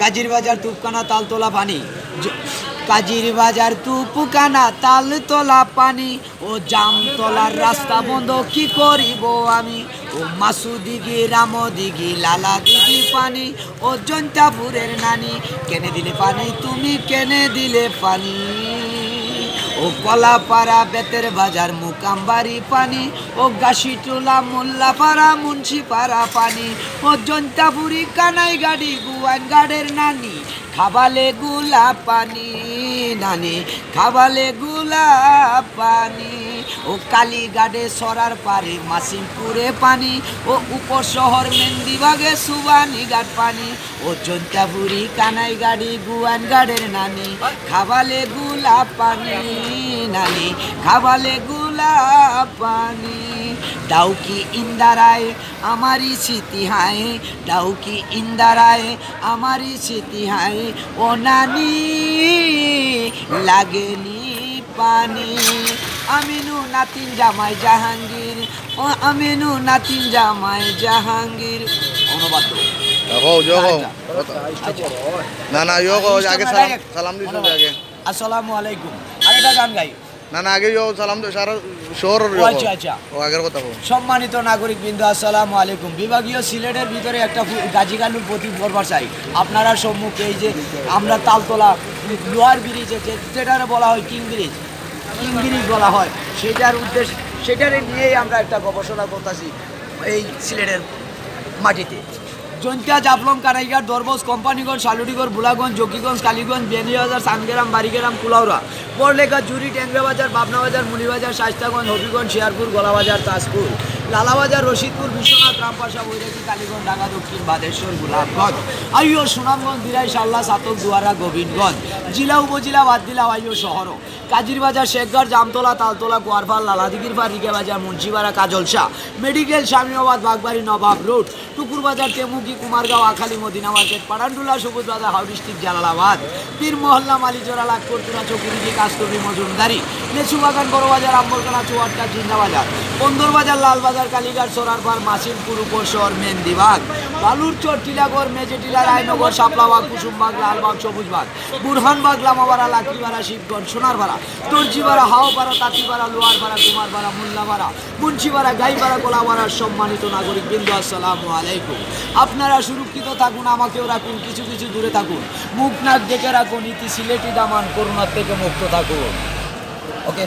কাজির বাজার তুপকানা তালতলা পানি কাজির বাজার তুপকানা তালতলা পানি ও জামতলার রাস্তা বন্ধ কি করিব আমি ও মাসুদিঘি রামদিঘি লালা দিঘি পানি ও জন্তাপুরের নানি কেনে দিলে পানি তুমি কেনে দিলে পানি ও কলাপাড়া বেতের বাজার মুকামবাড়ি পানি ও গাছিটোলা মোল্লাপাড়া মুন্সিপাড়া পানি ও জন্তাপুরি কানাই গাড়ি গুয়ান গাড়ের নানি খাবালে গুলা পানি নানি খাবালে গুলা পানি ও কালীঘাটে সরার পারে মাসিমপুরে পানি ও উপশহর মেন্দিবাগে সুবানীঘাট পানি ও জন্তাপুরি কানাই গাড়ি গুয়ান গাড়ের নানি খাবালে গুলা পানি নানি খাবালে গুলা পানি ডাউকি ইন্দারায় আমারি স্মৃতি হায় ডাউকি ইন্দারায় আমারি স্মৃতি হায় ও নানি লাগেনি পানি আমিনু নাতিন জামাই জাহাঙ্গীর ও আমিনু নাতিন জামাই জাহাঙ্গীর অনুবাদ না না আগে সালাম দিছো আগে আসসালামু আলাইকুম আরেকটা গান গাই না না আগে সালাম দে সারা শহর আচ্ছা আচ্ছা ও আগের কথা বল সম্মানিত নাগরিক বৃন্দ আসসালামু আলাইকুম বিভাগীয় সিলেটের ভিতরে একটা গাজীগালুর প্রতি পড়বার চাই আপনারা সম্মুখে এই যে আমরা তালতলা লোহার ব্রিজ যেটারে বলা হয় কিং ব্রিজ বলা হয় সেটার উদ্দেশ্য সেটারে নিয়েই আমরা একটা গবেষণা করতেছি এই সিলেটের মাটিতে জন্তিয়া জাফলং কানাইঘাট দরবস কোম্পানিগঞ্জ শালুটিগড় বুলাগঞ্জ জকিগঞ্জ কালীগঞ্জ বেনিবাজার সানগ্রাম বাড়িগ্রাম কুলাউড়া বড়লেখা জুরি ট্যাংরা বাজার পাবনা বাজার মুলিবাজার শাইস্তাগঞ্জ হবিগঞ্জ শেয়ারপুর গোলাবাজার তাজপুর লালাবাজার রশিদপুর বিশ্বনাথ রামপাশা বৈরাগী কালীগঞ্জ ঢাকা দক্ষিণ বাদেশ্বর গোলাপগঞ্জ আইও সুনামগঞ্জ দিরাই সাল্লা সাতক দুয়ারা গোবিন্দগঞ্জ জেলা উপজেলা বাদদিলা আইও শহর কাজিরবাজার শেখগড় জামতলা তালতলা গোয়ারফাল লালাদিগির পাড় রিগেবাজার মুন্সিপাড়া কাজলশা মেডিকেল শামীমাবাদ বাগবাড়ি নবাব রোড টুকুরবাজার তেমুকি কুমারগাঁও আখালি মদিনা মার্কেট পাড়ান্ডুলা সবুজ বাজার হাউ ডিস্ট্রিক্ট জালালাবাদ পীর মহল্লা মালিজোড়া লাখপুরতুরা চকুরিজি কাস্তবি মজুমদারি লেচুবাগান বড়বাজার আম্বরকানা চুয়াট্টা জিন্দাবাজার বন্দরবাজার লালবাজার কালীঘাট সোরারপাড় মাসিমপুর উপশহর মেন্দিবাগ বালুরচর টিলাগড় মেজেটিলা রায়নগর শাপলাবাগ কুসুমবাগ লালবাগ সবুজবাগ বুরহানবাগ লামাপাড়া লাকড়িপাড়া শিবগঞ্জ সোনারপাড়া দর্জিপাড়া হাওপাড়া তাঁতিপাড়া লোহারপাড়া কুমারপাড়া মোল্লাপাড়া মুন্সিপাড়া গাইপাড়া কোলাপাড়ার সম্মানিত নাগরিক বৃন্দ আসসালামু আলাইকুম আপনারা সুরক্ষিত থাকুন আমাকেও রাখুন কিছু কিছু দূরে থাকুন মুখ নাক ডেকে রাখুন ইতি সিলেটি দামান করোনার থেকে মুক্ত থাকুন ওকে।